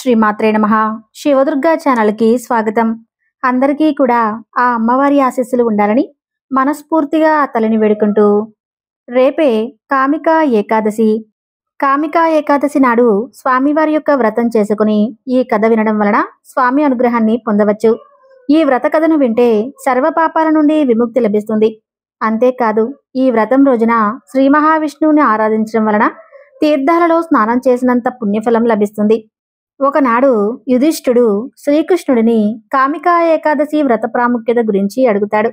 శ్రీమాత్రే నమః. శివదుర్గా ఛానల్కి స్వాగతం. అందరికీ కూడా ఆ అమ్మవారి ఆశీస్సులు ఉండాలని మనస్ఫూర్తిగా ఆ తల్లిని వేడుకుంటూ, రేపే కామికా ఏకాదశి. కామికా ఏకాదశి నాడు స్వామివారి యొక్క వ్రతం చేసుకుని ఈ కథ వినడం వలన స్వామి అనుగ్రహాన్ని పొందవచ్చు. ఈ వ్రత కథను వింటే సర్వ పాపాల నుండి విముక్తి లభిస్తుంది. అంతేకాదు, ఈ వ్రతం రోజున శ్రీ మహావిష్ణువుని ఆరాధించడం వలన తీర్థాలలో స్నానం చేసినంత పుణ్యఫలం లభిస్తుంది. ఒకనాడు యుధిష్ఠుడు శ్రీకృష్ణుడిని కామికా ఏకాదశి వ్రత ప్రాముఖ్యత గురించి అడుగుతాడు.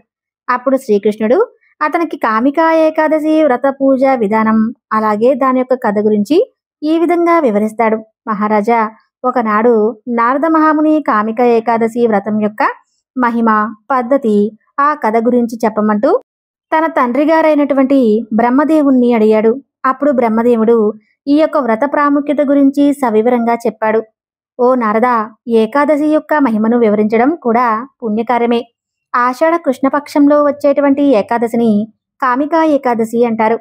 అప్పుడు శ్రీకృష్ణుడు అతనికి కామికా ఏకాదశి వ్రత పూజ విధానం, అలాగే దాని యొక్క కథ గురించి ఈ విధంగా వివరిస్తాడు. మహారాజా, ఒకనాడు నారద మహాముని కామికా ఏకాదశి వ్రతం యొక్క మహిమ, పద్ధతి, ఆ కథ గురించి చెప్పమంటూ తన తండ్రి గారైనటువంటి బ్రహ్మదేవుణ్ణి అడిగాడు. అప్పుడు బ్రహ్మదేవుడు ఈ యొక్క వ్రత ప్రాముఖ్యత గురించి సవివరంగా చెప్పాడు. ఓ నారద, ఏకాదశి యొక్క మహిమను వివరించడం కూడా పుణ్యకార్యమే. ఆషాఢ కృష్ణపక్షంలో వచ్చేటువంటి ఏకాదశిని కామికా ఏకాదశి అంటారు.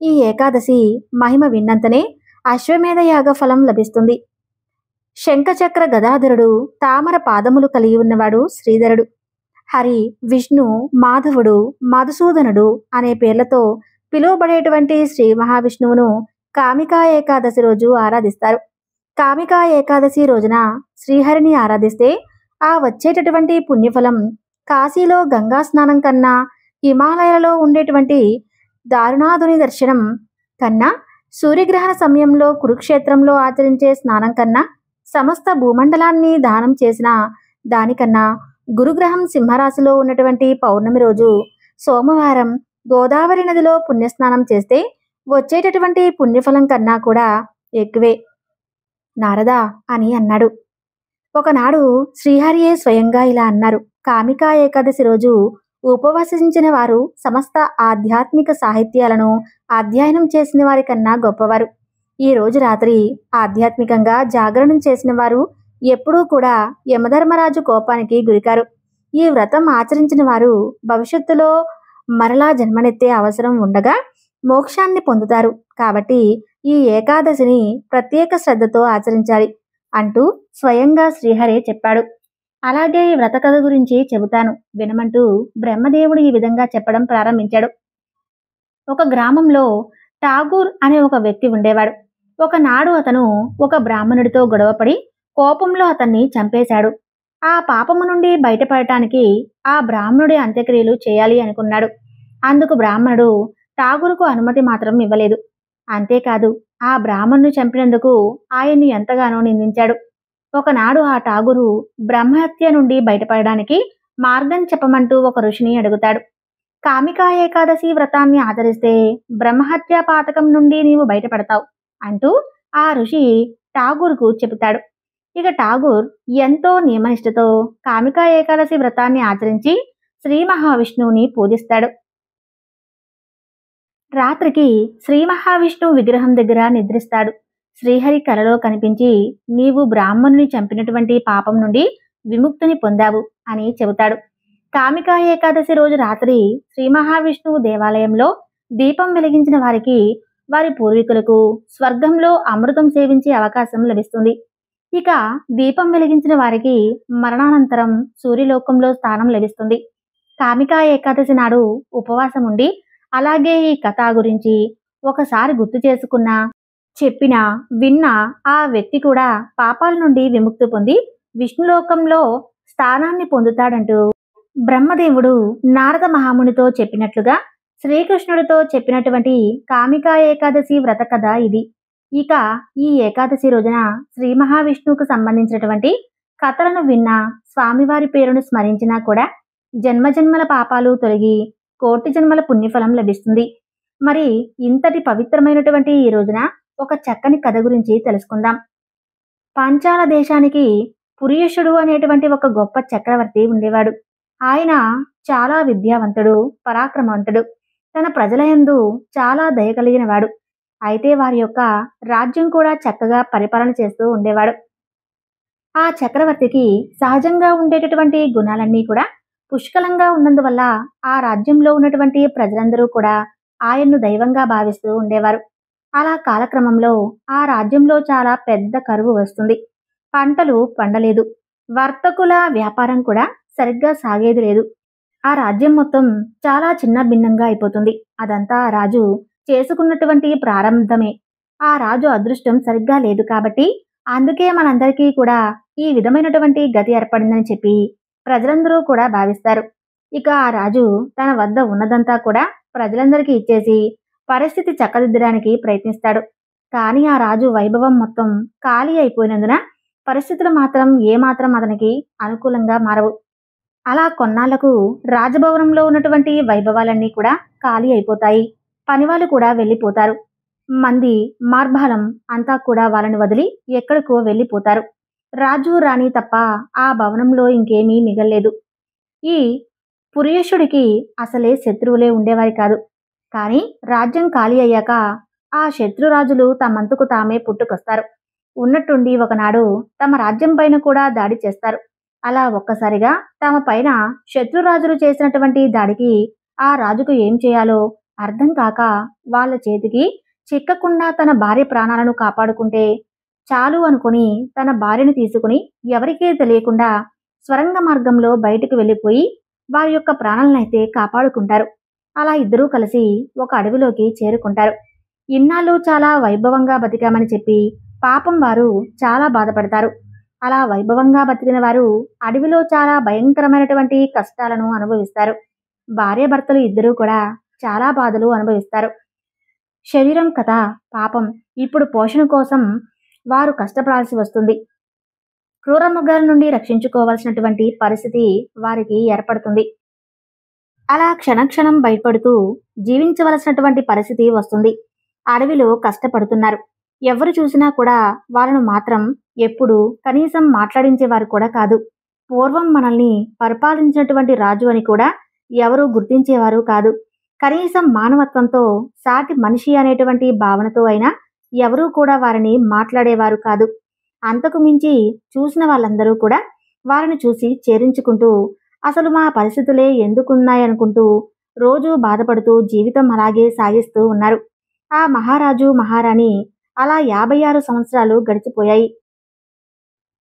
ఈ ఏకాదశి మహిమ విన్నంతనే అశ్వమేధ యాగ ఫలం లభిస్తుంది. శంఖచక్ర గదాధరుడు, తామర పాదములు కలిగి ఉన్నవాడు శ్రీధరుడు. హరి, విష్ణు, మాధవుడు, మధుసూదనుడు అనే పేర్లతో పిలువబడేటువంటి శ్రీ మహావిష్ణువును కామికా ఏకాదశి రోజు ఆరాధిస్తారు. కామికా ఏకాదశి రోజున శ్రీహరిని ఆరాధిస్తే ఆ వచ్చేటటువంటి పుణ్యఫలం కాశీలో గంగా స్నానం కన్నా, హిమాలయాలలో ఉండేటువంటి దారుణాదుని దర్శనం కన్నా, సూర్యగ్రహణ సమయంలో కురుక్షేత్రంలో ఆచరించే స్నానం కన్నా, సమస్త భూమండలాన్ని దానం చేసిన దానికన్నా, గురుగ్రహం సింహరాశిలో ఉన్నటువంటి పౌర్ణమి రోజు సోమవారం గోదావరి నదిలో పుణ్యస్నానం చేస్తే వచ్చేటటువంటి పుణ్యఫలం కన్నా కూడా ఎక్కువే నారదా అని అన్నాడు. ఒకనాడు శ్రీహరియే స్వయంగా ఇలా అన్నారు. కామికా ఏకాదశి రోజు ఉపవసించిన వారు సమస్త ఆధ్యాత్మిక సాహిత్యాలను అధ్యయనం చేసిన వారి కన్నా గొప్పవారు. ఈ రోజు రాత్రి ఆధ్యాత్మికంగా జాగరణం చేసిన వారు ఎప్పుడూ కూడా యమధర్మరాజు కోపానికి గురికారు. ఈ వ్రతం ఆచరించిన వారు భవిష్యత్తులో మరలా జన్మనెత్తే అవసరం ఉండగా మోక్షాన్ని పొందుతారు. కాబట్టి ఈ ఏకాదశిని ప్రత్యేక శ్రద్ధతో ఆచరించాలి అంటూ స్వయంగా శ్రీహరే చెప్పాడు. అలాగే ఈ వ్రత కథ గురించి చెబుతాను వినమంటూ బ్రహ్మదేవుడు ఈ విధంగా చెప్పడం ప్రారంభించాడు. ఒక గ్రామంలో ఠాగూర్ అనే ఒక వ్యక్తి ఉండేవాడు. ఒకనాడు అతను ఒక బ్రాహ్మణుడితో గొడవపడి కోపంలో అతన్ని చంపేశాడు. ఆ పాపము నుండి బయటపడటానికి ఆ బ్రాహ్మణుడి అంత్యక్రియలు చేయాలి అనుకున్నాడు. అందుకు బ్రాహ్మణుడు ఠాగూర్కు అనుమతి మాత్రం ఇవ్వలేదు. అంతేకాదు, ఆ బ్రాహ్మణుని చంపినందుకు ఆయన్ని ఎంతగానో నిందించాడు. ఒకనాడు ఆ ఠాగూరు బ్రహ్మహత్య నుండి బయటపడడానికి మార్గం చెప్పమంటూ ఒక ఋషిని అడుగుతాడు. కామికా ఏకాదశి వ్రతాన్ని ఆచరిస్తే బ్రహ్మహత్య పాతకం నుండి నీవు బయటపడతావు అంటూ ఆ ఋషి ఠాగూర్కు చెబుతాడు. ఇక ఠాగూర్ ఎంతో నియమనిష్టతో కామికా ఏకాదశి వ్రతాన్ని ఆచరించి శ్రీ మహావిష్ణువుని పూజిస్తాడు. రాత్రికి శ్రీ మహావిష్ణువు విగ్రహం దగ్గర నిద్రిస్తాడు. శ్రీహరి కలలో కనిపించి నీవు బ్రాహ్మణుని చంపినటువంటి పాపం నుండి విముక్తిని పొందావు అని చెబుతాడు. కామికా ఏకాదశి రోజు రాత్రి శ్రీ మహావిష్ణువు దేవాలయంలో దీపం వెలిగించిన వారికి వారి పూర్వీకులకు స్వర్గంలో అమృతం సేవించే అవకాశం లభిస్తుంది. ఇక దీపం వెలిగించిన వారికి మరణానంతరం సూర్యలోకంలో స్థానం లభిస్తుంది. కామికా ఏకాదశి నాడు ఉపవాసం ఉండి అలాగే ఈ కథ గురించి ఒకసారి గుర్తు చేసుకున్నా, చెప్పినా, విన్నా ఆ వ్యక్తి కూడా పాపాల నుండి విముక్తి పొంది విష్ణులోకంలో స్థానాన్ని పొందుతాడంటూ బ్రహ్మదేవుడు నారద మహామునితో చెప్పినట్లుగా శ్రీకృష్ణుడితో చెప్పినటువంటి కామికా ఏకాదశి వ్రత కథ ఇది. ఇక ఈ ఏకాదశి రోజున శ్రీ మహావిష్ణువుకు సంబంధించినటువంటి కథలను విన్నా, స్వామివారి పేరును స్మరించినా కూడా జన్మజన్మల పాపాలు తొలగి కోటి జన్మల పుణ్యఫలం లభిస్తుంది. మరి ఇంతటి పవిత్రమైనటువంటి ఈ రోజున ఒక చక్కని కథ గురించి తెలుసుకుందాం. పాంచాల దేశానికి పురీషుడు అనేటువంటి ఒక గొప్ప చక్రవర్తి ఉండేవాడు. ఆయన చాలా విద్యావంతుడు, పరాక్రమవంతుడు, తన ప్రజల యందు చాలా దయ కలిగిన వాడు. అయితే వారి యొక్క రాజ్యం కూడా చక్కగా పరిపాలన చేస్తూ ఉండేవాడు. ఆ చక్రవర్తికి సహజంగా ఉండేటటువంటి గుణాలన్నీ కూడా పుష్కలంగా ఉన్నందువల్ల ఆ రాజ్యంలో ఉన్నటువంటి ప్రజలందరూ కూడా ఆయన్ను దైవంగా భావిస్తూ ఉండేవారు. అలా కాలక్రమంలో ఆ రాజ్యంలో చాలా పెద్ద కరువు వస్తుంది. పంటలు పండలేదు. వర్తకుల వ్యాపారం కూడా సరిగ్గా సాగేది లేదు. ఆ రాజ్యం మొత్తం చాలా చిన్న భిన్నంగా అయిపోతుంది. అదంతా ఆ రాజు చేసుకున్నటువంటి ప్రారంధమే. ఆ రాజు అదృష్టం సరిగ్గా లేదు కాబట్టి అందుకే మనందరికీ కూడా ఈ విధమైనటువంటి గతి ఏర్పడిందని చెప్పి ప్రజలందరూ కూడా భావిస్తారు. ఇక ఆ రాజు తన వద్ద ఉన్నదంతా కూడా ప్రజలందరికీ ఇచ్చేసి పరిస్థితి చక్కదిద్దడానికి ప్రయత్నిస్తాడు. కానీ ఆ రాజు వైభవం మొత్తం ఖాళీ అయిపోయినందున పరిస్థితులు మాత్రం ఏమాత్రం అతనికి అనుకూలంగా మారవు. అలా కొన్నాళ్లకు రాజభవనంలో ఉన్నటువంటి వైభవాలన్నీ కూడా ఖాళీ అయిపోతాయి. పనివాళ్ళు కూడా వెళ్ళిపోతారు. మంది మార్బలం అంతా కూడా వాళ్ళని వదిలి ఎక్కడికో వెళ్ళిపోతారు. రాజు రాణి తప్ప ఆ భవనంలో ఇంకేమీ మిగల్లేదు. ఈ పురుషుడికి అసలే శత్రువులే ఉండేవారి కాదు. కానీ రాజ్యం ఖాళీ అయ్యాక ఆ శత్రురాజులు తమంతకు తామే పుట్టుకొస్తారు. ఉన్నట్టుండి ఒకనాడు తమ రాజ్యం పైన కూడా దాడి చేస్తారు. అలా ఒక్కసారిగా తమ పైన శత్రురాజులు చేసినటువంటి దాడికి ఆ రాజుకు ఏం చేయాలో అర్థం కాక వాళ్ళ చేతికి చిక్కకుండా తన భార్య ప్రాణాలను కాపాడుకుంటే చాలు అనుకుని తన భార్యను తీసుకుని ఎవరికీ తెలియకుండా స్వరంగ మార్గంలో బయటికి వెళ్ళిపోయి వారి యొక్క ప్రాణాలనైతే కాపాడుకుంటారు. అలా ఇద్దరూ కలిసి ఒక అడవిలోకి చేరుకుంటారు. ఇన్నాళ్ళు చాలా వైభవంగా బతికామని చెప్పి పాపం వారు చాలా బాధపడతారు. అలా వైభవంగా బతికిన వారు అడవిలో చాలా భయంకరమైనటువంటి కష్టాలను అనుభవిస్తారు. భార్యాభర్తలు ఇద్దరూ కూడా చాలా బాధలు అనుభవిస్తారు. శరీరం కదా పాపం, ఇప్పుడు పోషణ కోసం వారు కష్టపడాల్సి వస్తుంది. క్రూర మృగాల నుండి రక్షించుకోవాల్సినటువంటి పరిస్థితి వారికి ఏర్పడుతుంది. అలా క్షణక్షణం భయపడుతూ జీవించవలసినటువంటి పరిస్థితి వస్తుంది. అడవిలో కష్టపడుతున్నారు. ఎవరు చూసినా కూడా వాళ్ళను మాత్రం ఎప్పుడు కనీసం మాట్లాడించేవారు కూడా కాదు. పూర్వం మనల్ని పరిపాలించినటువంటి రాజు అని కూడా ఎవరూ గుర్తించేవారు కాదు. కనీసం మానవత్వంతో సాటి మనిషి అనేటువంటి భావనతో అయినా ఎవరూ కూడా వారిని మాట్లాడేవారు కాదు. అంతకు మించి చూసిన వాళ్ళందరూ కూడా వారిని చూసి చేరించుకుంటూ అసలు మా పరిస్థితులే ఎందుకున్నాయనుకుంటూ రోజూ బాధపడుతూ జీవితం అలాగే సాగిస్తూ ఉన్నారు. ఆ మహారాజు మహారాణి అలా 56 సంవత్సరాలు గడిచిపోయాయి.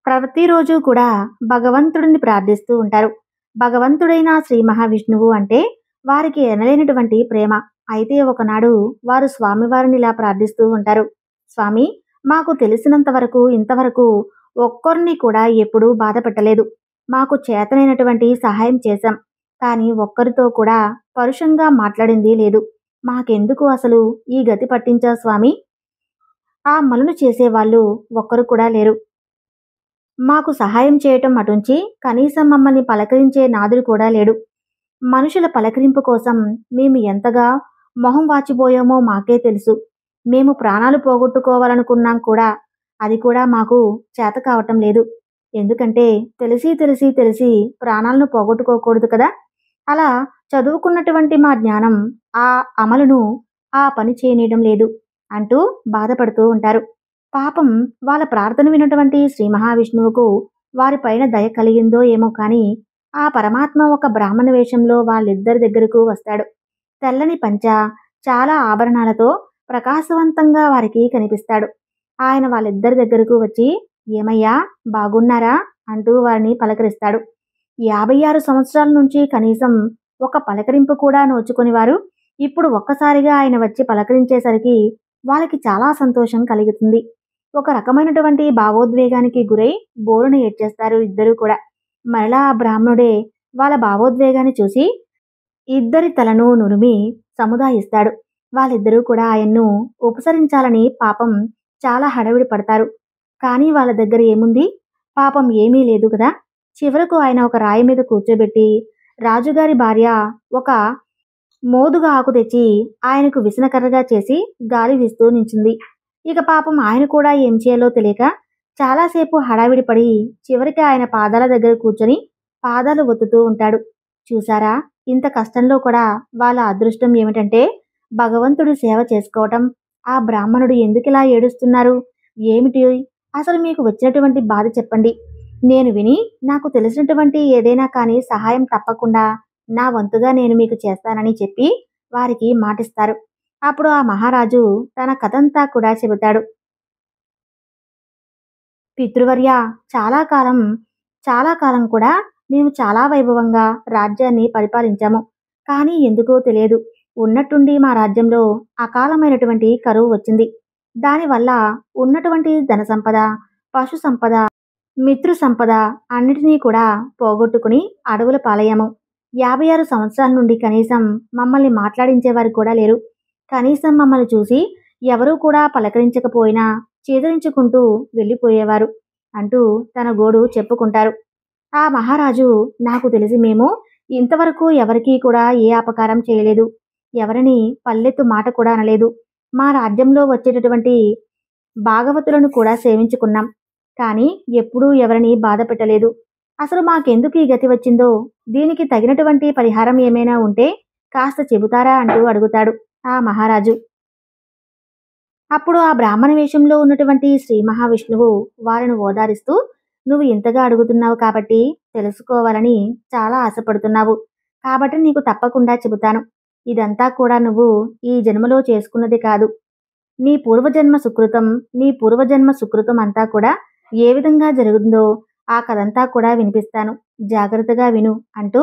ప్రతిరోజు కూడా భగవంతుడిని ప్రార్థిస్తూ ఉంటారు. భగవంతుడైన శ్రీ మహావిష్ణువు అంటే వారికి ఎనలేనటువంటి ప్రేమ. అయితే ఒకనాడు వారు స్వామివారిని ఇలా ప్రార్థిస్తూ ఉంటారు. స్వామి, మాకు తెలిసినంత వరకు ఇంతవరకు ఒక్కరిని కూడా ఎప్పుడూ బాధ పెట్టలేదు. మాకు చేతనైనటువంటి సహాయం చేశాం. కానీ ఒక్కరితో కూడా పరుషంగా మాట్లాడింది లేదు. మాకెందుకు అసలు ఈ గతి పట్టించా స్వామి? ఆ మలును చేసేవాళ్ళు ఒక్కరు కూడా లేరు. మాకు సహాయం చేయటం అటుంచి కనీసం మమ్మల్ని పలకరించే నాదుడు కూడా లేడు. మనుషుల పలకరింపు కోసం మేము ఎంతగా మొహం వాచిపోయామో మాకే తెలుసు. మేము ప్రాణాలు పోగొట్టుకోవాలనుకున్నాం కూడా అది కూడా మాకు చేత కావటం లేదు. ఎందుకంటే తెలిసి ప్రాణాలను పోగొట్టుకోకూడదు కదా. అలా చదువుకున్నటువంటి మా జ్ఞానం ఆ అమలును ఆ పని చేయనీయడం లేదు అంటూ బాధపడుతూ ఉంటారు. పాపం వాళ్ళ ప్రార్థన విన్నటువంటి శ్రీ మహావిష్ణువుకు వారిపైన దయ కలిగిందో ఏమో కానీ ఆ పరమాత్మ ఒక బ్రాహ్మణ వేషంలో వాళ్ళిద్దరి దగ్గరకు వస్తాడు. తెల్లని పంచ, చాలా ఆభరణాలతో ప్రకాశవంతంగా వారికి కనిపిస్తాడు. ఆయన వాళ్ళిద్దరి దగ్గరకు వచ్చి, ఏమయ్యా బాగున్నారా అంటూ వారిని పలకరిస్తాడు. 56 సంవత్సరాల నుంచి కనీసం ఒక పలకరింపు కూడా నోచుకొని వారు ఇప్పుడు ఒక్కసారిగా ఆయన వచ్చి పలకరించేసరికి వాళ్ళకి చాలా సంతోషం కలుగుతుంది. ఒక రకమైనటువంటి భావోద్వేగానికి గురై బోరున ఏడ్చేస్తారు ఇద్దరూ కూడా. మరలా ఆ బ్రాహ్మణుడే వాళ్ళ భావోద్వేగాన్ని చూసి ఇద్దరి తలను నురిమి సముదాయిస్తాడు. వాళ్ళిద్దరూ కూడా ఆయన్ను ఉపసరించాలని పాపం చాలా హడావిడి పడతారు. కానీ వాళ్ళ దగ్గర ఏముంది? పాపం ఏమీ లేదు కదా. చివరకు ఆయన ఒక రాయి మీద కూర్చోబెట్టి రాజుగారి భార్య ఒక మోదుగా ఆకు తెచ్చి ఆయనకు విసనకర్రగా చేసి గాలి వీస్తూ నించుంది. ఇక పాపం ఆయన కూడా ఏం చేయాలో తెలియక చాలాసేపు హడావిడి పడి చివరికి ఆయన పాదాల దగ్గర కూర్చొని పాదాలు ఒత్తుతూ ఉంటాడు. చూసారా, ఇంత కష్టంలో కూడా వాళ్ళ అదృష్టం ఏమిటంటే భగవంతుడు సేవ చేసుకోవటం. ఆ బ్రాహ్మణుడు ఎందుకిలా ఏడుస్తున్నారు? ఏమిటి అసలు మీకు వచ్చినటువంటి బాధ చెప్పండి. నేను విని నాకు తెలిసినటువంటి ఏదైనా కానీ సహాయం తప్పకుండా నా వంతుగా నేను మీకు చేస్తానని చెప్పి వారికి మాటిస్తారు. అప్పుడు ఆ మహారాజు తన కథంతా కూడా చెబుతాడు. పితృవర్య, చాలా కాలం చాలా కాలం కూడా మేము చాలా వైభవంగా రాజ్యాన్ని పరిపాలించాము. కానీ ఎందుకో తెలియదు, ఉన్నట్టుండి మా రాజ్యంలో అకాలమైనటువంటి కరువు వచ్చింది. దానివల్ల ఉన్నటువంటి ధన సంపద, పశు సంపద, మిత్రు సంపద అన్నిటినీ కూడా పోగొట్టుకుని అడవుల పాలయ్యాము. 56 సంవత్సరాల నుండి కనీసం మమ్మల్ని మాట్లాడించేవారు కూడా లేరు. కనీసం మమ్మల్ని చూసి ఎవరూ కూడా పలకరించకపోయినా చేదరించుకుంటూ వెళ్ళిపోయేవారు అంటూ తన గోడు చెప్పుకుంటారు. ఆ మహారాజు, నాకు తెలిసి మేము ఇంతవరకు ఎవరికీ కూడా ఏ అపకారం చేయలేదు, ఎవరిని పల్లెత్తు మాట కూడా అనలేదు. మా రాజ్యంలో వచ్చేటటువంటి భాగవతులను కూడా సేవించుకున్నాం, కానీ ఎప్పుడూ ఎవరిని బాధ పెట్టలేదు. అసలు మాకెందుకు ఈ గతి వచ్చిందో, దీనికి తగినటువంటి పరిహారం ఏమైనా ఉంటే కాస్త చెబుతారా అంటూ అడుగుతాడు ఆ మహారాజు. అప్పుడు ఆ బ్రాహ్మణ వేషంలో ఉన్నటువంటి శ్రీ మహావిష్ణువు వారిని ఓదారిస్తూ, నువ్వు ఇంతగా అడుగుతున్నావు కాబట్టి, తెలుసుకోవాలని చాలా ఆశపడుతున్నావు కాబట్టి నీకు తప్పకుండా చెబుతాను. ఇదంతా కూడా నువ్వు ఈ జన్మలో చేసుకున్నది కాదు. నీ పూర్వజన్మ సుకృతం అంతా కూడా ఏ విధంగా జరుగుతుందో ఆ కథంతా కూడా వినిపిస్తాను, జాగ్రత్తగా విను అంటూ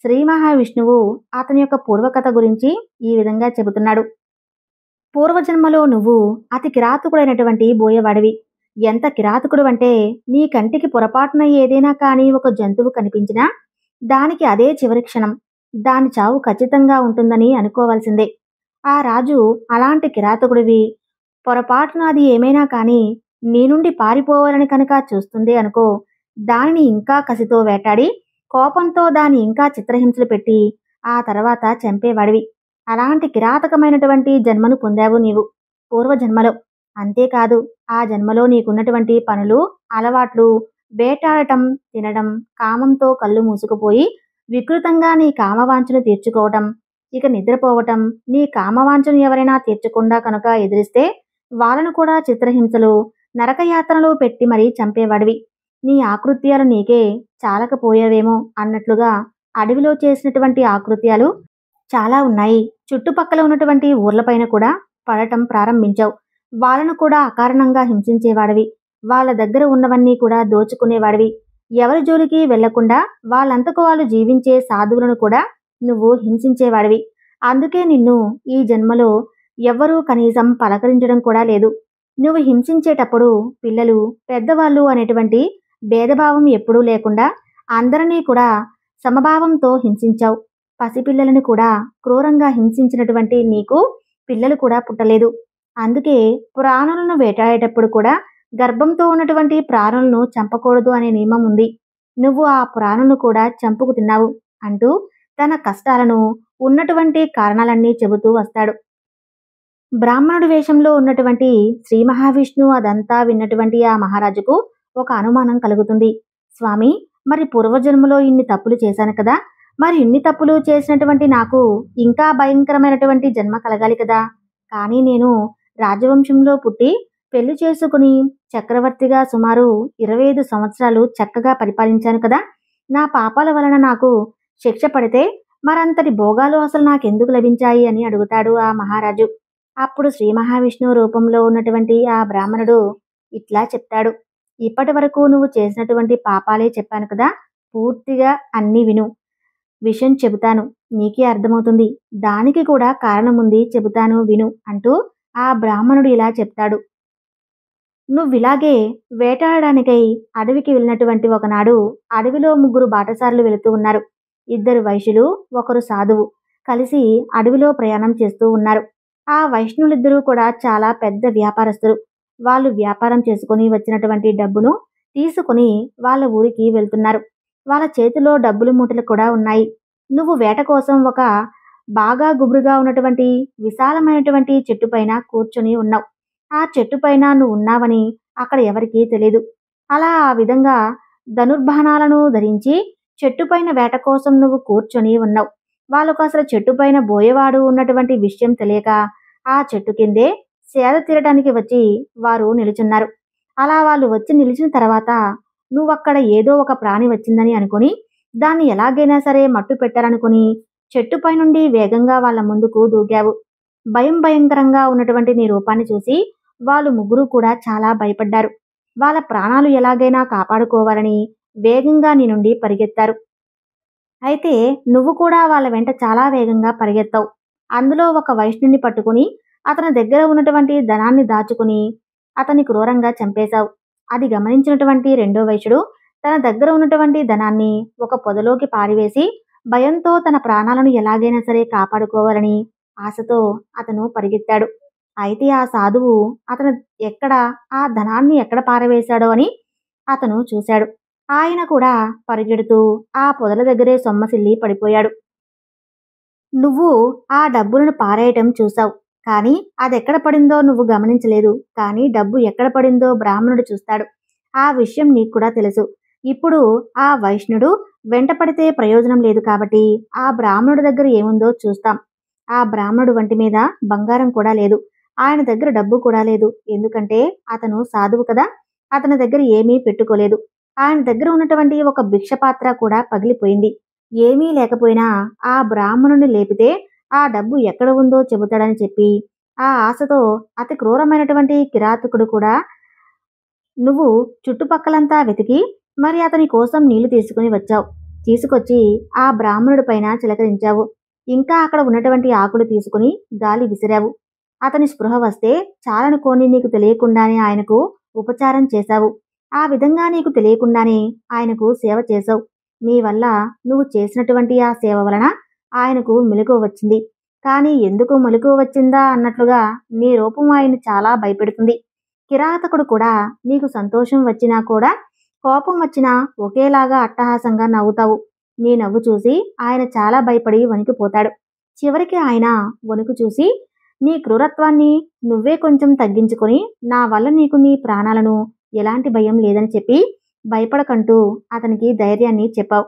శ్రీ మహావిష్ణువు అతని యొక్క పూర్వకథ గురించి ఈ విధంగా చెబుతున్నాడు. పూర్వజన్మలో నువ్వు అతి కిరాతకుడైనటువంటి బోయవాడివి. ఎంత కిరాతకుడు అంటే, నీ కంటికి పొరపాటున ఏదైనా కానీ ఒక జంతువు కనిపించినా దానికి అదే చివరి క్షణం, దాని చావు ఖచ్చితంగా ఉంటుందని అనుకోవాల్సిందే. ఆ రాజు అలాంటి కిరాతకుడివి. పొరపాటున అది ఏమైనా కానీ నీ నుండి పారిపోవాలని కనుక చూస్తుంది అనుకో, దానిని ఇంకా కసితో వేటాడి కోపంతో దాన్ని ఇంకా చిత్రహింసలు పెట్టి ఆ తర్వాత చంపేవాడివి. అలాంటి కిరాతకమైనటువంటి జన్మను పొందావు నీవు పూర్వజన్మలో. అంతేకాదు, ఆ జన్మలో నీకున్నటువంటి పనులు, అలవాట్లు, వేటాడటం, తినడం, కామంతో కళ్ళు మూసుకుపోయి వికృతంగా నీ కామవాంఛను తీర్చుకోవటం, ఇక నిద్రపోవటం, నీ కామవాంఛను ఎవరైనా తీర్చకుండా కనుక ఎదిరిస్తే వాళ్ళను కూడా చిత్రహింసలు, నరకయాతనలు పెట్టి మరీ చంపేవాడివి. నీ ఆకృత్యాలు నీకే చాలకపోయేవేమో అన్నట్లుగా అడవిలో చేసినటువంటి ఆకృత్యాలు చాలా ఉన్నాయి. చుట్టుపక్కల ఉన్నటువంటి ఊర్లపైన కూడా పడటం ప్రారంభించావు. వాళ్ళను కూడా అకారణంగా హింసించేవాడివి. వాళ్ళ దగ్గర ఉన్నవన్నీ కూడా దోచుకునేవాడివి. ఎవరి జోలికి వెళ్లకుండా వాళ్ళంతకు వాళ్ళు జీవించే సాధువులను కూడా నువ్వు హింసించేవాడివి. అందుకే నిన్ను ఈ జన్మలో ఎవ్వరూ కనీసం పలకరించడం కూడా లేదు. నువ్వు హింసించేటప్పుడు పిల్లలు, పెద్దవాళ్ళు అనేటువంటి భేదభావం ఎప్పుడూ లేకుండా అందరినీ కూడా సమభావంతో హింసించావు. పసిపిల్లలను కూడా క్రూరంగా హింసించినటువంటి నీకు పిల్లలు కూడా పుట్టలేదు. అందుకే ప్రాణులను వేటాడేటప్పుడు కూడా గర్భంతో ఉన్నటువంటి ప్రాణులను చంపకూడదు అనే నియమం ఉంది. నువ్వు ఆ ప్రాణులను కూడా చంపుకు తిన్నావు అంటూ తన కష్టాలను, ఉన్నటువంటి కారణాలన్నీ చెబుతూ వస్తాడు. బ్రాహ్మణుడి వేషంలో ఉన్నటువంటి శ్రీ మహావిష్ణువు అదంతా విన్నటువంటి ఆ మహారాజుకు ఒక అనుమానం కలుగుతుంది. స్వామి, మరి పూర్వజన్మలో ఇన్ని తప్పులు చేశాను కదా, మరి ఇన్ని తప్పులు చేసినటువంటి నాకు ఇంకా భయంకరమైనటువంటి జన్మ కలగాలి కదా. కానీ నేను రాజవంశంలో పుట్టి పెళ్లి చేసుకుని చక్రవర్తిగా సుమారు 25 సంవత్సరాలు చక్కగా పరిపాలించాను కదా. నా పాపాల వలన నాకు శిక్ష పడితే మరంతటి భోగాలు అసలు నాకెందుకు లభించాయి అని అడుగుతాడు ఆ మహారాజు. అప్పుడు శ్రీ మహావిష్ణువు రూపంలో ఉన్నటువంటి ఆ బ్రాహ్మణుడు ఇట్లా చెప్తాడు. ఇప్పటి వరకు నువ్వు చేసినటువంటి పాపాలే చెప్పాను కదా, పూర్తిగా అన్నీ విను. విషయం చెబుతాను, నీకే అర్థమవుతుంది. దానికి కూడా కారణముంది, చెబుతాను విను అంటూ ఆ బ్రాహ్మణుడు ఇలా చెప్తాడు. నువ్విలాగే వేటాడడానికై అడవికి వెళ్ళినటువంటి ఒకనాడు అడవిలో 3 బాటసారులు వెళుతూ ఉన్నారు. 2 వైశ్యులు, ఒకరు సాధువు కలిసి అడవిలో ప్రయాణం చేస్తూ ఉన్నారు. ఆ వైష్ణవులిద్దరూ కూడా చాలా పెద్ద వ్యాపారస్తులు. వాళ్ళు వ్యాపారం చేసుకుని వచ్చినటువంటి డబ్బును తీసుకుని వాళ్ళ ఊరికి వెళ్తున్నారు. వాళ్ళ చేతిలో డబ్బులు మూటలు కూడా ఉన్నాయి. నువ్వు వేట కోసం ఒక బాగా గుబురుగా ఉన్నటువంటి విశాలమైనటువంటి చెట్టు పైన కూర్చొని ఉన్నావు. ఆ చెట్టు పైన నువ్వు ఉన్నావని అక్కడ ఎవరికీ తెలీదు. అలా ఆ విధంగా ధనుర్బాణాలను ధరించి చెట్టుపైన వేట కోసం నువ్వు కూర్చొని ఉన్నావు. వాళ్ళకు అసలు చెట్టుపైన బోయేవాడు ఉన్నటువంటి విషయం తెలియక ఆ చెట్టు కిందే సేద తీరడానికి వచ్చి వారు నిలుచున్నారు. అలా వాళ్ళు వచ్చి నిలిచిన తర్వాత నువ్వక్కడ ఏదో ఒక ప్రాణి వచ్చిందని అనుకుని దాన్ని ఎలాగైనా సరే మట్టు పెట్టాలనుకుని చెట్టుపై నుండి వేగంగా వాళ్ళ ముందుకు దూకావు. భయంకరంగా ఉన్నటువంటి నీ రూపాన్ని చూసి వాళ్ళు 3 కూడా చాలా భయపడ్డారు. వాళ్ళ ప్రాణాలు ఎలాగైనా కాపాడుకోవాలని వేగంగా నీ నుండి పరిగెత్తారు. అయితే నువ్వు కూడా వాళ్ళ వెంట చాలా వేగంగా పరిగెత్తావు. అందులో ఒక వైష్ణుని పట్టుకుని అతని దగ్గర ఉన్నటువంటి ధనాన్ని దాచుకుని అతన్ని క్రూరంగా చంపేశావు. అది గమనించినటువంటి రెండో వైశ్యుడు తన దగ్గర ఉన్నటువంటి ధనాన్ని ఒక పొదలోకి పారివేసి భయంతో తన ప్రాణాలను ఎలాగైనా సరే కాపాడుకోవాలని ఆశతో అతను పరిగెత్తాడు. అయితే ఆ సాధువు అతను ఎక్కడ ఆ ధనాన్ని ఎక్కడ పారవేశాడో అని అతను చూశాడు. ఆయన కూడా పరిగెడుతూ ఆ పొదల దగ్గరే సొమ్మసిల్లి పడిపోయాడు. నువ్వు ఆ డబ్బులను పారేయటం చూశావు, కానీ అదెక్కడ పడిందో నువ్వు గమనించలేదు. కానీ డబ్బు ఎక్కడ పడిందో బ్రాహ్మణుడు చూస్తాడు. ఆ విషయం నీకు కూడా తెలుసు. ఇప్పుడు ఆ వైష్ణుడు వెంట పడితే ప్రయోజనం లేదు కాబట్టి ఆ బ్రాహ్మణుడి దగ్గర ఏముందో చూస్తాం. ఆ బ్రాహ్మణుడు వంటి మీద బంగారం కూడా లేదు. ఆయన దగ్గర డబ్బు కూడా లేదు. ఎందుకంటే అతను సాధువు కదా. అతని దగ్గర ఏమీ పెట్టుకోలేదు. ఆయన దగ్గర ఉన్నటువంటి ఒక భిక్షపాత్ర కూడా పగిలిపోయింది. ఏమీ లేకపోయినా ఆ బ్రాహ్మణుని లేపితే ఆ డబ్బు ఎక్కడ ఉందో చెబుతాడని చెప్పి ఆ ఆశతో అతి క్రూరమైనటువంటి కిరాతకుడు కూడా నువ్వు చుట్టుపక్కలంతా వెతికి మరి అతని కోసం నీళ్లు తీసుకుని వచ్చావు. తీసుకొచ్చి ఆ బ్రాహ్మణుడి పైన చిలకరించావు. ఇంకా అక్కడ ఉన్నటువంటి ఆకులు తీసుకుని గాలి విసిరావు. అతని స్పృహ వస్తే చాలనుకోని నీకు తెలియకుండానే ఆయనకు ఉపచారం చేశావు. ఆ విధంగా నీకు తెలియకుండానే ఆయనకు సేవ చేశావు. నీ వల్ల నువ్వు చేసినటువంటి ఆ సేవ వలన ఆయనకు మెలకువ వచ్చింది. కానీ ఎందుకు మెలకువ వచ్చిందా అన్నట్లుగా నీ రూపం ఆయన్ని చాలా భయపెడుతుంది. కిరాతకుడు కూడా నీకు సంతోషం వచ్చినా కూడా కోపం వచ్చినా ఒకేలాగా అట్టహాసంగా నవ్వుతావు. నీ నవ్వు చూసి ఆయన చాలా భయపడి వణికిపోతాడు. చివరికి ఆయన వణుకు చూసి నీ క్రూరత్వాన్ని నువ్వే కొంచెం తగ్గించుకొని నా వల్ల నీకు నీ ప్రాణాలను ఎలాంటి భయం లేదని చెప్పి భయపడకంటూ అతనికి ధైర్యాన్ని చెప్పావు.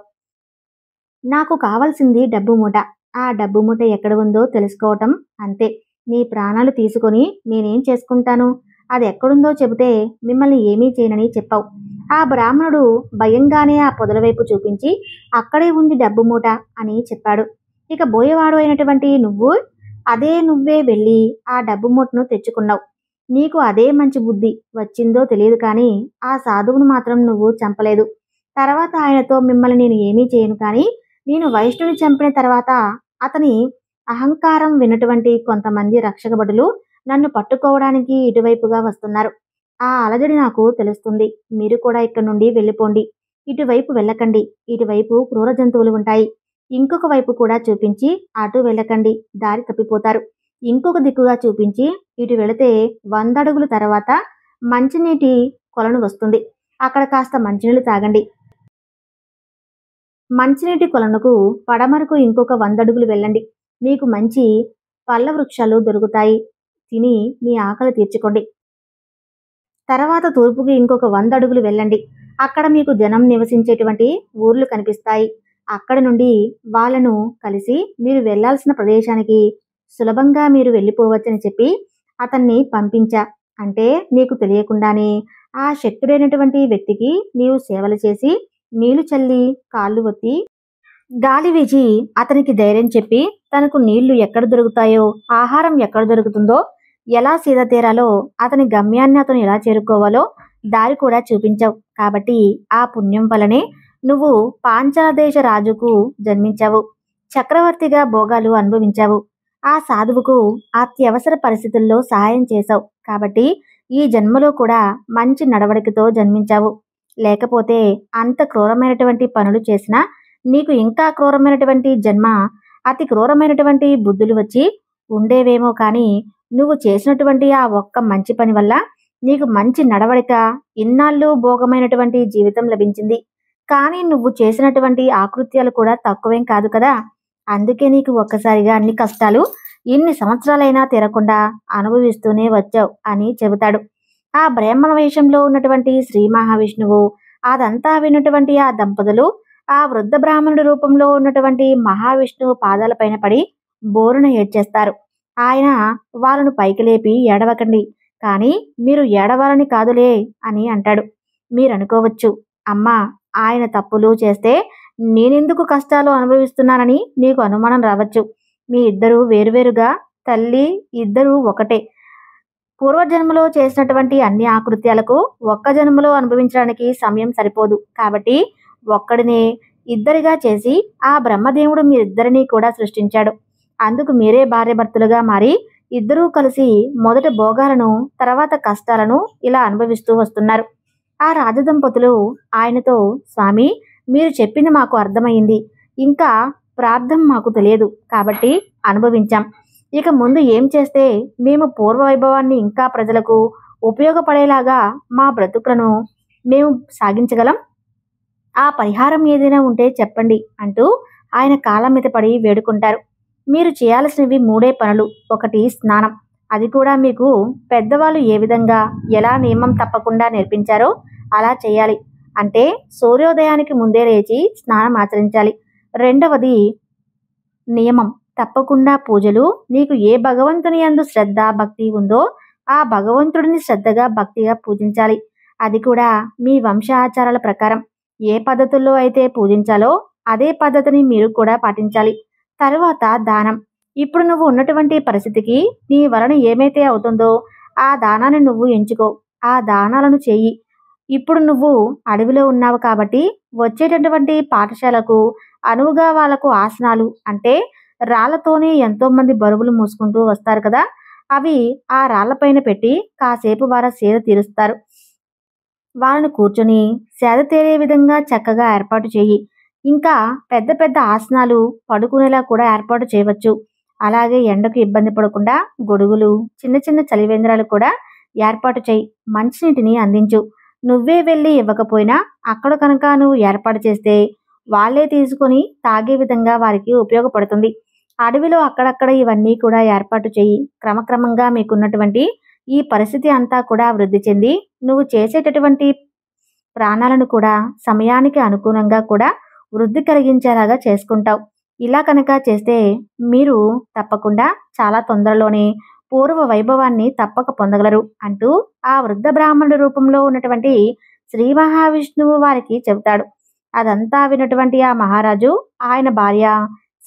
నాకు కావాల్సింది డబ్బు మూట. ఆ డబ్బు మూట ఎక్కడ ఉందో తెలుసుకోవటం అంతే. నీ ప్రాణాలు తీసుకొని నేనేం చేసుకుంటాను? అది ఎక్కడుందో చెబితే మిమ్మల్ని ఏమీ చేయనని చెప్పావు. ఆ బ్రాహ్మణుడు భయంగానే ఆ పొదల వైపు చూపించి అక్కడే ఉంది డబ్బు మూట అని చెప్పాడు. ఇక బోయేవాడు అయినటువంటి నువ్వే వెళ్ళి ఆ డబ్బు మూటను తెచ్చుకున్నావు. నీకు అదే మంచి బుద్ధి వచ్చిందో తెలియదు, కానీ ఆ సాధువును మాత్రం నువ్వు చంపలేదు. తర్వాత ఆయనతో మిమ్మల్ని నేను ఏమీ చేయను, కానీ నేను వైష్ణుని చంపిన తర్వాత అతని అహంకారం విన్నటువంటి కొంతమంది రక్షక భటులు నన్ను పట్టుకోవడానికి ఇటువైపుగా వస్తున్నారు. ఆ అలజడి నాకు తెలుస్తుంది. మీరు కూడా ఇక్కడ నుండి వెళ్ళిపోండి. ఇటువైపు వెళ్ళకండి. ఇటువైపు క్రూర జంతువులు ఉంటాయి. ఇంకొక వైపు కూడా చూపించి అటు వెళ్ళకండి, దారి తప్పిపోతారు. ఇంకొక దిక్కుగా చూపించి ఇటు వెళితే 100 అడుగుల తర్వాత మంచినీటి కొలను వస్తుంది. అక్కడ కాస్త మంచినీళ్ళు తాగండి. మంచినీటి కొలనుకు పడమరకు ఇంకొక 100 అడుగులు వెళ్ళండి. మీకు మంచి పళ్ళ వృక్షాలు దొరుకుతాయి. తిని మీ ఆకలి తీర్చుకోండి. తర్వాత తూర్పుకి ఇంకొక 100 అడుగులు వెళ్ళండి. అక్కడ మీకు జనం నివసించేటువంటి ఊర్లు కనిపిస్తాయి. అక్కడి నుండి వాళ్ళను కలిసి మీరు వెళ్లాల్సిన ప్రదేశానికి సులభంగా మీరు వెళ్ళిపోవచ్చని చెప్పి అతన్ని పంపించా. అంటే నీకు తెలియకుండానే ఆ శక్తుడైనటువంటి వ్యక్తికి నీవు సేవలు చేసి నీళ్లు చల్లి కాళ్ళు ఒత్తి గాలి వీచి అతనికి ధైర్యం చెప్పి తనకు నీళ్లు ఎక్కడ దొరుకుతాయో, ఆహారం ఎక్కడ దొరుకుతుందో, ఎలా సీద తీరాలో, అతని గమ్యాన్ని అతను ఎలా చేరుకోవాలో దారి కూడా చూపించావు. కాబట్టి ఆ పుణ్యం వలనే నువ్వు పాంచాల దేశ రాజుకు జన్మించావు. చక్రవర్తిగా భోగాలు అనుభవించావు. ఆ సాధువుకు అత్యవసర పరిస్థితుల్లో సహాయం చేశావు. కాబట్టి ఈ జన్మలో కూడా మంచి నడవడికతో జన్మించావు. లేకపోతే అంత క్రూరమైనటువంటి పనులు చేసినా నీకు ఇంకా క్రూరమైనటువంటి జన్మ, అతి క్రూరమైనటువంటి బుద్ధులు వచ్చి ఉండేవేమో. కానీ నువ్వు చేసినటువంటి ఆ ఒక్క మంచి పని వల్ల నీకు మంచి నడవడిక, ఇన్నాళ్ళు భోగమైనటువంటి జీవితం లభించింది. కానీ నువ్వు చేసినటువంటి ఆకృత్యాలు కూడా తక్కువేం కాదు కదా. అందుకే నీకు ఒక్కసారిగా అన్ని కష్టాలు ఇన్ని సంవత్సరాలైనా తీరకుండా అనుభవిస్తూనే వచ్చావు అని చెబుతాడు. ఆ బ్రాహ్మణ వేషంలో ఉన్నటువంటి శ్రీ మహావిష్ణువు అదంతా విన్నటువంటి ఆ దంపతులు ఆ వృద్ధ బ్రాహ్మణుడి రూపంలో ఉన్నటువంటి మహావిష్ణువు పాదాలపైన పడి బోరున ఏడ్చేస్తారు. ఆయన వాళ్ళను పైకి లేపి ఏడవకండి, కానీ మీరు ఏడవాలని కాదులే అని అంటాడు. మీరు అనుకోవచ్చు, అమ్మా ఆయన తప్పులు చేస్తే నేనెందుకు కష్టాలు అనుభవిస్తున్నానని నీకు అనుమానం రావచ్చు. మీ ఇద్దరు వేరువేరుగా, తల్లి ఇద్దరూ ఒకటే. పూర్వజన్మలో చేసినటువంటి అన్ని ఆకృత్యాలకు ఒక్క జన్మలో అనుభవించడానికి సమయం సరిపోదు. కాబట్టి ఒక్కడినే ఇద్దరిగా చేసి ఆ బ్రహ్మదేవుడు మీరిద్దరినీ కూడా సృష్టించాడు. అందుకు మీరే భార్యాభర్తలుగా మారి ఇద్దరూ కలిసి మొదట భోగాలను, తర్వాత కష్టాలను ఇలా అనుభవిస్తూ వస్తున్నారు. ఆ రాజదంపతులు ఆయనతో, స్వామి, మీరు చెప్పింది మాకు అర్థమైంది. ఇంకా ప్రార్థన మాకు తెలియదు. కాబట్టి అనుభవించాం. ఇక ముందు ఏం చేస్తే మేము పూర్వ వైభవాన్ని ఇంకా ప్రజలకు ఉపయోగపడేలాగా మా బ్రతుకులను మేము సాగించగలం? ఆ పరిహారం ఏదైనా ఉంటే చెప్పండి అంటూ ఆయన కాళ్ళ మీద పడి వేడుకుంటారు. మీరు చేయాల్సినవి 3 పనులు. ఒకటి స్నానం. అది కూడా మీకు పెద్దవాళ్ళు ఏ విధంగా ఎలా నియమం తప్పకుండా నేర్పించారో అలా చేయాలి. అంటే సూర్యోదయానికి ముందే లేచి స్నానం ఆచరించాలి. రెండవది నియమం తప్పకుండా పూజలు. నీకు ఏ భగవంతుని యందు శ్రద్ధ భక్తి ఉందో ఆ భగవంతుడిని శ్రద్ధగా భక్తిగా పూజించాలి. అది కూడా మీ వంశ ఆచారాల ప్రకారం ఏ పద్ధతుల్లో అయితే పూజించాలో అదే పద్ధతిని మీరు కూడా పాటించాలి. తరువాత దానం. ఇప్పుడు నువ్వు ఉన్నటువంటి పరిస్థితికి నీ వలన ఏమైతే అవుతుందో ఆ దానాన్ని నువ్వు ఎంచుకో. ఆ దానాలను చెయ్యి. ఇప్పుడు నువ్వు అడవిలో ఉన్నావు కాబట్టి వచ్చేటటువంటి పాఠశాలకు అనువుగా వాళ్లకు ఆసనాలు, అంటే రాళ్లతోనే ఎంతో మంది బరువులు మోసుకుంటూ వస్తారు కదా, అవి ఆ రాళ్లపైన పెట్టి కాసేపు వారి సేద తీరుస్తారు. వాళ్ళను కూర్చొని సేద తీరే విధంగా చక్కగా ఏర్పాటు చేయి. ఇంకా పెద్ద పెద్ద ఆసనాలు పడుకునేలా కూడా ఏర్పాటు చేయవచ్చు. అలాగే ఎండకు ఇబ్బంది పడకుండా గొడుగులు, చిన్న చిన్న చలివేంద్రాలు కూడా ఏర్పాటు చేయి. మంచినీటిని అందించు. నువ్వే వెళ్ళి ఇవ్వకపోయినా అక్కడ కనుక నువ్వు ఏర్పాటు చేస్తే వాళ్ళే తీసుకొని తాగే విధంగా వారికి ఉపయోగపడుతుంది. అడవిలో అక్కడక్కడ ఇవన్నీ కూడా ఏర్పాటు చేయి. క్రమక్రమంగా మీకున్నటువంటి ఈ పరిస్థితి అంతా కూడా వృద్ధి చెంది నువ్వు చేసేటటువంటి ప్రాణాలను కూడా సమయానికి అనుగుణంగా కూడా వృద్ధి కలిగించేలాగా చేసుకుంటావు. ఇలా కనుక చేస్తే మీరు తప్పకుండా చాలా తొందరలోనే పూర్వ వైభవాన్ని తప్పక పొందగలరు అంటూ ఆ వృద్ధ బ్రాహ్మణుడి రూపంలో ఉన్నటువంటి శ్రీ మహావిష్ణువు వారికి చెబుతాడు. అదంతా విన్నటువంటి ఆ మహారాజు, ఆయన భార్య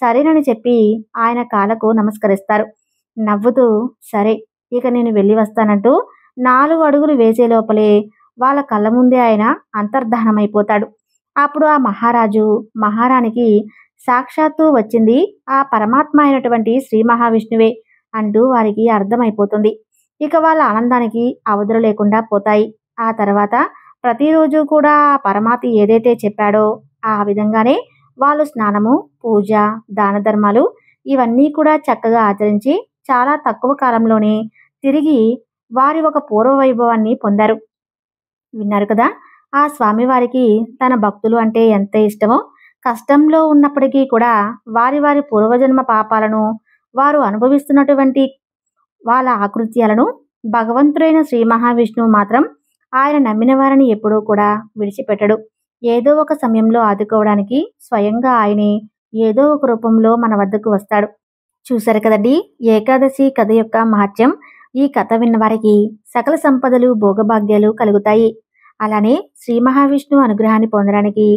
సరేనని చెప్పి ఆయన కాళ్ళకు నమస్కరిస్తారు. నవ్వుతూ, సరే ఇక నేను వెళ్ళి వస్తానంటూ 4 అడుగులు వేసే లోపలే వాళ్ళ కళ్ళ ముందే ఆయన అంతర్ధానమైపోతాడు. అప్పుడు ఆ మహారాజు మహారాణికి సాక్షాత్తు వచ్చింది ఆ పరమాత్మ అయినటువంటి శ్రీ మహావిష్ణువే అంటూ వారికి అర్థమైపోతుంది. ఇక వాళ్ళ ఆనందానికి అవధులు లేకుండా పోతాయి. ఆ తర్వాత ప్రతిరోజు కూడా ఆ పరమాత్మ ఏదైతే చెప్పాడో ఆ విధంగానే వాళ్ళు స్నానము, పూజ, దాన ధర్మాలు ఇవన్నీ కూడా చక్కగా ఆచరించి చాలా తక్కువ కాలంలోనే తిరిగి వారి ఒక పూర్వ వైభవాన్ని పొందారు. విన్నారు కదా, ఆ స్వామివారికి తన భక్తులు అంటే ఎంత ఇష్టమో. కష్టంలో ఉన్నప్పటికీ కూడా వారి వారి పూర్వజన్మ పాపాలను, వారు అనుభవిస్తున్నటువంటి వాళ్ళ ఆకృత్యాలను భగవంతుడైన శ్రీ మహావిష్ణువు మాత్రం ఆయన నమ్మిన వారిని ఎప్పుడూ కూడా విడిచిపెట్టడు. ఏదో ఒక సమయంలో ఆదుకోవడానికి స్వయంగా ఆయనే ఏదో ఒక రూపంలో మన వద్దకు వస్తాడు. చూశారు కదండి ఏకాదశి కథ యొక్క మహత్యం. ఈ కథ విన్నవారికి సకల సంపదలు, భోగభాగ్యాలు కలుగుతాయి. అలానే శ్రీ మహావిష్ణువు అనుగ్రహాన్ని పొందడానికి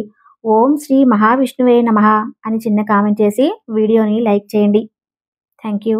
ఓం శ్రీ మహావిష్ణువే నమః అని చిన్న కామెంట్ చేసి వీడియోని లైక్ చేయండి. Thank you.